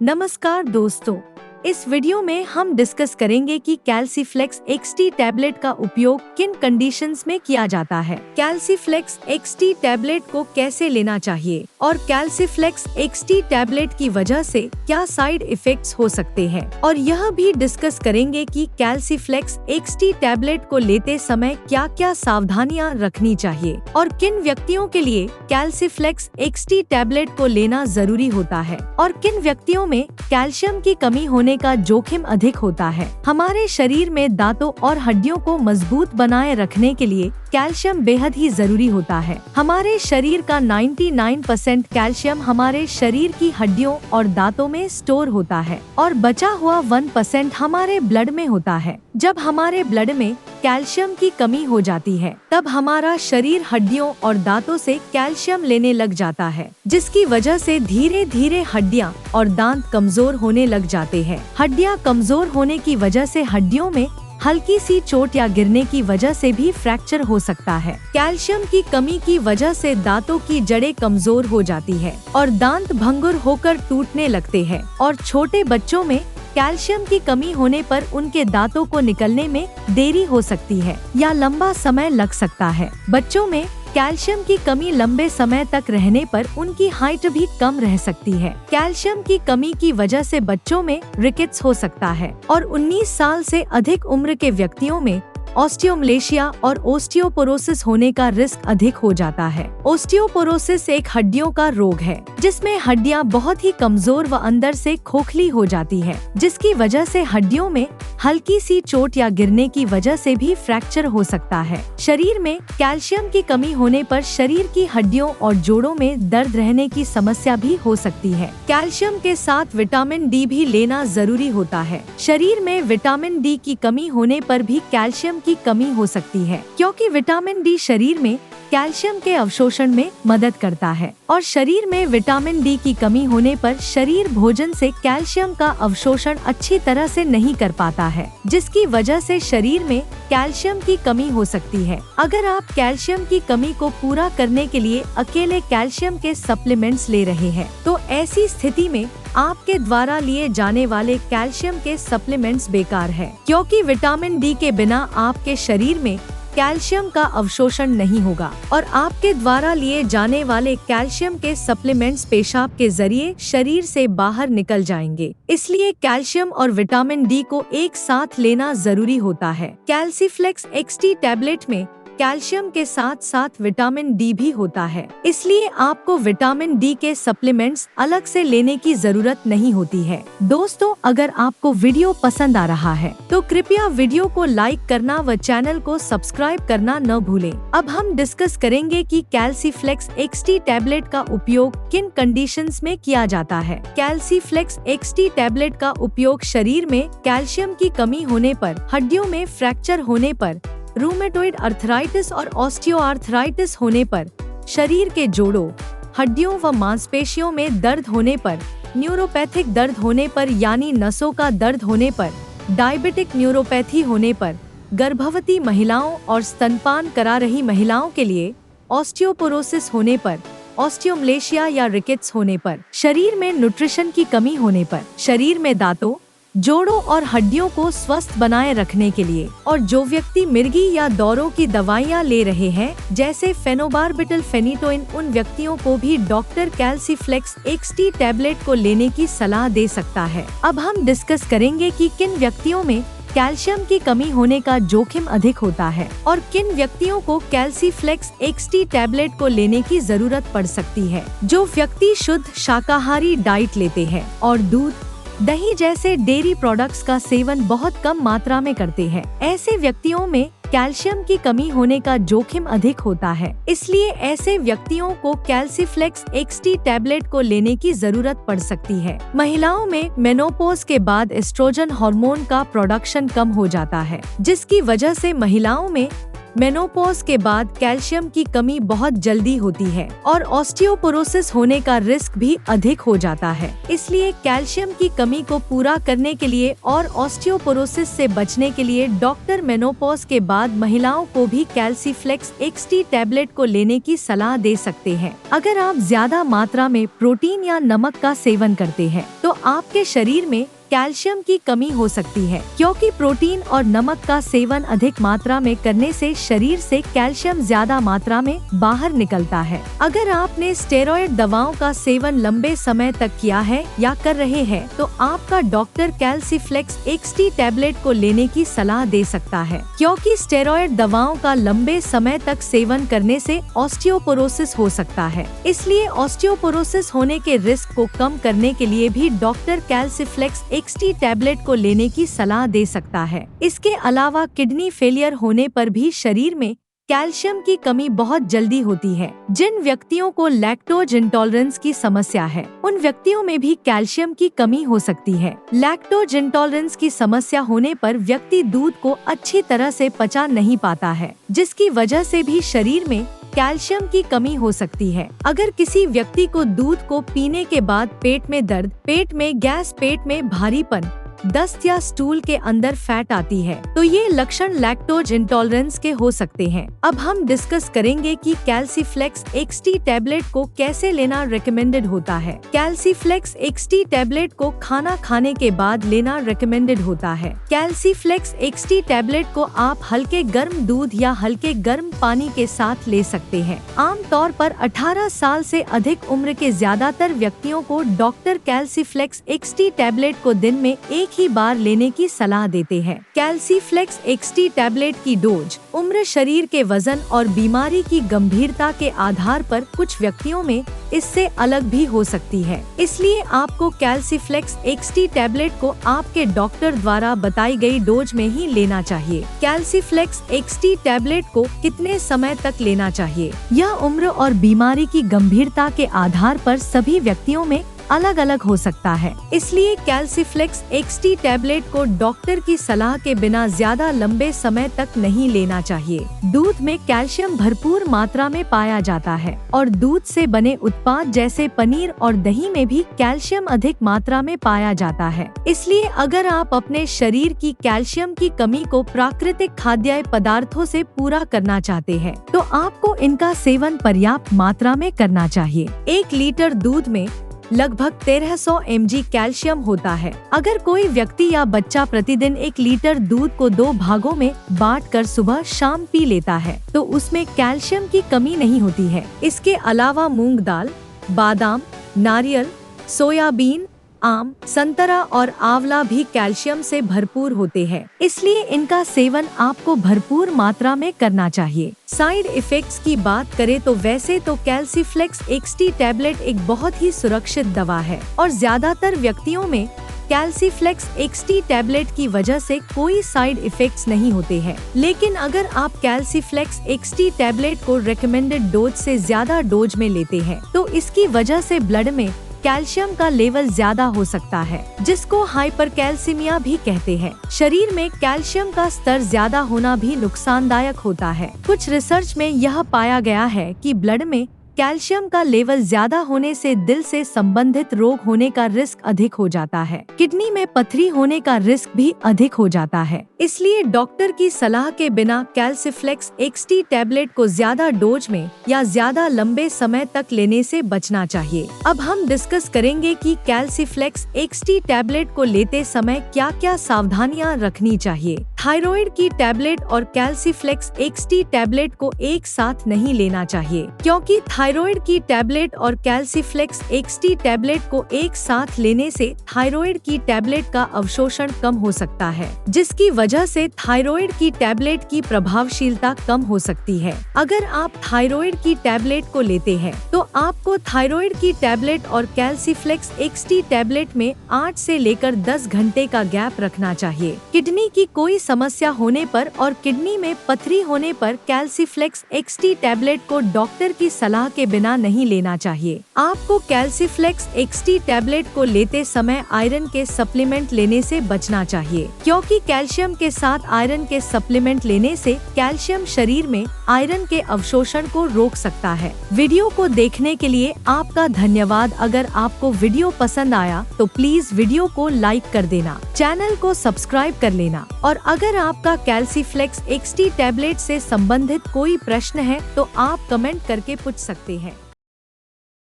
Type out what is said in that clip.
नमस्कार दोस्तों, इस वीडियो में हम डिस्कस करेंगे कि कैल्सीफ्लेक्स एक्सटी टैबलेट का उपयोग किन कंडीशंस में किया जाता है, कैल्सीफ्लेक्स एक्सटी टैबलेट को कैसे लेना चाहिए और कैल्सीफ्लेक्स एक्सटी टैबलेट की वजह से क्या साइड इफेक्ट्स हो सकते हैं। और यह भी डिस्कस करेंगे कि कैल्सीफ्लेक्स एक्सटी टैबलेट को लेते समय क्या क्या सावधानियां रखनी चाहिए और किन व्यक्तियों के लिए कैल्सीफ्लेक्स एक्सटी टैबलेट को लेना जरूरी होता है और किन व्यक्तियों में कैल्शियम की कमी होने का जोखिम अधिक होता है। हमारे शरीर में दांतों और हड्डियों को मजबूत बनाए रखने के लिए कैल्शियम बेहद ही जरूरी होता है। हमारे शरीर का 99% कैल्शियम हमारे शरीर की हड्डियों और दांतों में स्टोर होता है और बचा हुआ 1% हमारे ब्लड में होता है। जब हमारे ब्लड में कैल्शियम की कमी हो जाती है तब हमारा शरीर हड्डियों और दांतों से कैल्शियम लेने लग जाता है, जिसकी वजह से धीरे धीरे हड्डियां और दांत कमजोर होने लग जाते हैं। हड्डियां कमजोर होने की वजह से हड्डियों में हल्की सी चोट या गिरने की वजह से भी फ्रैक्चर हो सकता है। कैल्शियम की कमी की वजह से दांतों की जड़ें कमजोर हो जाती है और दांत भंगुर होकर टूटने लगते हैं और छोटे बच्चों में कैल्शियम की कमी होने पर उनके दांतों को निकलने में देरी हो सकती है या लंबा समय लग सकता है। बच्चों में कैल्शियम की कमी लंबे समय तक रहने पर उनकी हाइट भी कम रह सकती है। कैल्शियम की कमी की वजह से बच्चों में रिकेट्स हो सकता है और 19 साल से अधिक उम्र के व्यक्तियों में ऑस्टियोमलेशिया और ओस्टियोपोरोसिस होने का रिस्क अधिक हो जाता है। ओस्टियोपोरोसिस एक हड्डियों का रोग है जिसमें हड्डियां बहुत ही कमजोर व अंदर से खोखली हो जाती है, जिसकी वजह से हड्डियों में हल्की सी चोट या गिरने की वजह से भी फ्रैक्चर हो सकता है। शरीर में कैल्शियम की कमी होने पर शरीर की हड्डियों और जोड़ों में दर्द रहने की समस्या भी हो सकती है। कैल्शियम के साथ विटामिन डी भी लेना जरूरी होता है। शरीर में विटामिन डी की कमी होने पर भी कैल्शियम की कमी हो सकती है, क्योंकि विटामिन डी शरीर में कैल्शियम के अवशोषण में मदद करता है और शरीर में विटामिन डी की कमी होने पर शरीर भोजन से कैल्शियम का अवशोषण अच्छी तरह से नहीं कर पाता है, जिसकी वजह से शरीर में कैल्शियम की कमी हो सकती है। अगर आप कैल्शियम की कमी को पूरा करने के लिए अकेले कैल्शियम के सप्लीमेंट्स ले रहे हैं तो ऐसी स्थिति में आपके द्वारा लिए जाने वाले कैल्शियम के सप्लीमेंट्स बेकार है, क्योंकि विटामिन डी के बिना आपके शरीर में कैल्शियम का अवशोषण नहीं होगा और आपके द्वारा लिए जाने वाले कैल्शियम के सप्लीमेंट्स पेशाब के जरिए शरीर से बाहर निकल जाएंगे। इसलिए कैल्शियम और विटामिन डी को एक साथ लेना जरूरी होता है। कैल्सीफ्लेक्स एक्सटी टैबलेट में कैल्शियम के साथ साथ विटामिन डी भी होता है, इसलिए आपको विटामिन डी के सप्लीमेंट्स अलग से लेने की जरूरत नहीं होती है। दोस्तों, अगर आपको वीडियो पसंद आ रहा है तो कृपया वीडियो को लाइक करना व चैनल को सब्सक्राइब करना न भूलें। अब हम डिस्कस करेंगे कि कैल्सीफ्लेक्स एक्सटी टैबलेट का उपयोग किन कंडीशंस में किया जाता है। कैल्सीफ्लेक्स एक्सटी टैबलेट का उपयोग शरीर में कैल्शियम की कमी होने पर, हड्डियों में फ्रैक्चर होने पर, रूमेटोइड अर्थराइटिस और ऑस्टियोआर्थराइटिस होने पर, शरीर के जोड़ों, हड्डियों व मांसपेशियों में दर्द होने पर, न्यूरोपैथिक दर्द होने पर यानी नसों का दर्द होने पर, डायबिटिक न्यूरोपैथी होने पर, गर्भवती महिलाओं और स्तनपान करा रही महिलाओं के लिए ऑस्टियोपोरोसिस होने पर, ऑस्टियोमलेशिया या रिकेट्स होने पर, शरीर में न्यूट्रिशन की कमी होने पर, शरीर में दांतों, जोड़ों और हड्डियों को स्वस्थ बनाए रखने के लिए, और जो व्यक्ति मिर्गी या दौरों की दवाइयाँ ले रहे हैं जैसे फेनोबार्बिटल फेनिटोइन, उन व्यक्तियों को भी डॉक्टर कैल्सीफ्लेक्स एक्सटी टैबलेट को लेने की सलाह दे सकता है। अब हम डिस्कस करेंगे कि किन व्यक्तियों में कैल्शियम की कमी होने का जोखिम अधिक होता है और किन व्यक्तियों को कैल्सीफ्लेक्स एक्सटी टैबलेट को लेने की जरूरत पड़ सकती है। जो व्यक्ति शुद्ध शाकाहारी डाइट लेते हैं और दूध, दही जैसे डेयरी प्रोडक्ट्स का सेवन बहुत कम मात्रा में करते हैं, ऐसे व्यक्तियों में कैल्शियम की कमी होने का जोखिम अधिक होता है। इसलिए ऐसे व्यक्तियों को कैल्सीफ्लेक्स एक्सटी टैबलेट को लेने की जरूरत पड़ सकती है। महिलाओं में मेनोपॉज के बाद एस्ट्रोजन हार्मोन का प्रोडक्शन कम हो जाता है, जिसकी वजह से महिलाओं में मेनोपॉज के बाद कैल्शियम की कमी बहुत जल्दी होती है और ऑस्टियोपोरोसिस होने का रिस्क भी अधिक हो जाता है। इसलिए कैल्शियम की कमी को पूरा करने के लिए और ऑस्टियोपोरोसिस से बचने के लिए डॉक्टर मेनोपॉज के बाद महिलाओं को भी कैल्सीफ्लेक्स XT टैबलेट को लेने की सलाह दे सकते हैं। अगर आप ज्यादा मात्रा में प्रोटीन या नमक का सेवन करते हैं तो आपके शरीर में कैल्शियम की कमी हो सकती है, क्योंकि प्रोटीन और नमक का सेवन अधिक मात्रा में करने से शरीर से कैल्शियम ज्यादा मात्रा में बाहर निकलता है। अगर आपने स्टेरॉयड दवाओं का सेवन लंबे समय तक किया है या कर रहे हैं तो आपका डॉक्टर कैल्सीफ्लेक्स XT टैबलेट को लेने की सलाह दे सकता है, क्योंकि स्टेरॉयड दवाओं का लंबे समय तक सेवन करने से ऑस्टियोपोरोसिस हो सकता है। इसलिए ऑस्टियोपोरोसिस होने के रिस्क को कम करने के लिए भी डॉक्टर कैल्सीफ्लेक्स XT टैबलेट को लेने की सलाह दे सकता है। इसके अलावा किडनी फेलियर होने पर भी शरीर में कैल्शियम की कमी बहुत जल्दी होती है। जिन व्यक्तियों को लैक्टोज इंटॉलरेंस की समस्या है उन व्यक्तियों में भी कैल्शियम की कमी हो सकती है। लैक्टोज इंटॉलरेंस की समस्या होने पर व्यक्ति दूध को अच्छी तरह से पचा नहीं पाता है, जिसकी वजह से भी शरीर में कैल्शियम की कमी हो सकती है। अगर किसी व्यक्ति को दूध को पीने के बाद पेट में दर्द, पेट में गैस, पेट में भारीपन, दस्त या स्टूल के अंदर फैट आती है तो ये लक्षण लैक्टोज इंटॉलरेंस के हो सकते हैं। अब हम डिस्कस करेंगे कि कैल्सीफ्लेक्स XT टैबलेट को कैसे लेना रिकमेंडेड होता है। कैल्सीफ्लेक्स XT टैबलेट को खाना खाने के बाद लेना रिकमेंडेड होता है। कैल्सीफ्लेक्स XT टैबलेट को आप हल्के गर्म दूध या हल्के गर्म पानी के साथ ले सकते हैं। आमतौर पर 18 साल से अधिक उम्र के ज्यादातर व्यक्तियों को डॉक्टर कैल्सीफ्लेक्स XT टैबलेट को दिन में एक ही बार लेने की सलाह देते हैं। कैल्सीफ्लेक्स XT टैबलेट की डोज उम्र, शरीर के वजन और बीमारी की गंभीरता के आधार पर कुछ व्यक्तियों में इससे अलग भी हो सकती है। इसलिए आपको कैल्सीफ्लेक्स XT टैबलेट को आपके डॉक्टर द्वारा बताई गई डोज में ही लेना चाहिए। कैल्सीफ्लेक्स XT टैबलेट को कितने समय तक लेना चाहिए, यह उम्र और बीमारी की गंभीरता के आधार पर सभी व्यक्तियों में अलग अलग हो सकता है। इसलिए कैल्सीफ्लेक्स XT टैबलेट को डॉक्टर की सलाह के बिना ज्यादा लंबे समय तक नहीं लेना चाहिए। दूध में कैल्शियम भरपूर मात्रा में पाया जाता है और दूध से बने उत्पाद जैसे पनीर और दही में भी कैल्शियम अधिक मात्रा में पाया जाता है। इसलिए अगर आप अपने शरीर की कैल्शियम की कमी को प्राकृतिक खाद्य पदार्थों से पूरा करना चाहते हैं तो आपको इनका सेवन पर्याप्त मात्रा में करना चाहिए। 1 लीटर दूध में लगभग 1300 mg कैल्शियम होता है। अगर कोई व्यक्ति या बच्चा प्रतिदिन 1 लीटर दूध को 2 भागों में बांटकर सुबह शाम पी लेता है तो उसमें कैल्शियम की कमी नहीं होती है। इसके अलावा मूंग दाल, बादाम, नारियल, सोयाबीन, आम, संतरा और आंवला भी कैल्शियम से भरपूर होते हैं। इसलिए इनका सेवन आपको भरपूर मात्रा में करना चाहिए। साइड इफेक्ट्स की बात करें तो वैसे तो कैल्सीफ्लेक्स XT टैबलेट एक बहुत ही सुरक्षित दवा है और ज्यादातर व्यक्तियों में कैल्सीफ्लेक्स XT टैबलेट की वजह से कोई साइड इफेक्ट्स नहीं होते हैं। लेकिन अगर आप कैल्सीफ्लेक्स XT टैबलेट को रिकमेंडेड डोज से ज्यादा डोज में लेते हैं तो इसकी वजह से ब्लड में कैल्शियम का लेवल ज्यादा हो सकता है, जिसको हाइपरकैल्सीमिया भी कहते हैं। शरीर में कैल्शियम का स्तर ज्यादा होना भी नुकसानदायक होता है। कुछ रिसर्च में यह पाया गया है कि ब्लड में कैल्शियम का लेवल ज्यादा होने से दिल से संबंधित रोग होने का रिस्क अधिक हो जाता है। किडनी में पथरी होने का रिस्क भी अधिक हो जाता है। इसलिए डॉक्टर की सलाह के बिना कैल्सीफ्लेक्स XT टैबलेट को ज्यादा डोज में या ज्यादा लंबे समय तक लेने से बचना चाहिए। अब हम डिस्कस करेंगे कि कैल्सीफ्लेक्स XT टैबलेट को लेते समय क्या क्या सावधानियां रखनी चाहिए। थायराइड की टैबलेट और कैल्सीफ्लेक्स XT टैबलेट को एक साथ नहीं लेना चाहिए, क्योंकि थायराइड की टैबलेट और कैल्सीफ्लेक्स XT टैबलेट को एक साथ लेने से थायराइड की टैबलेट का अवशोषण कम हो सकता है, जिसकी वजह से थायराइड की टैबलेट की प्रभावशीलता कम हो सकती है। अगर आप थायराइड की टैबलेट को लेते हैं तो आपको थायराइड की टैबलेट और कैल्सीफ्लेक्स XT टैबलेट में 8 से लेकर 10 घंटे का गैप रखना चाहिए। किडनी की कोई समस्या होने पर और किडनी में पथरी होने पर कैल्सीफ्लेक्स XT टैबलेट को डॉक्टर की सलाह के बिना नहीं लेना चाहिए। आपको कैल्सीफ्लेक्स एक्सटी टैबलेट को लेते समय आयरन के सप्लीमेंट लेने से बचना चाहिए, क्योंकि कैल्शियम के साथ आयरन के सप्लीमेंट लेने से कैल्शियम शरीर में आयरन के अवशोषण को रोक सकता है। वीडियो को देखने के लिए आपका धन्यवाद। अगर आपको वीडियो पसंद आया तो प्लीज वीडियो को लाइक कर देना, चैनल को सब्सक्राइब कर लेना, और अगर आपका कैल्सीफ्लेक्स एक्सटी टैबलेट से संबंधित कोई प्रश्न है तो आप कमेंट करके पूछ सकते हैं।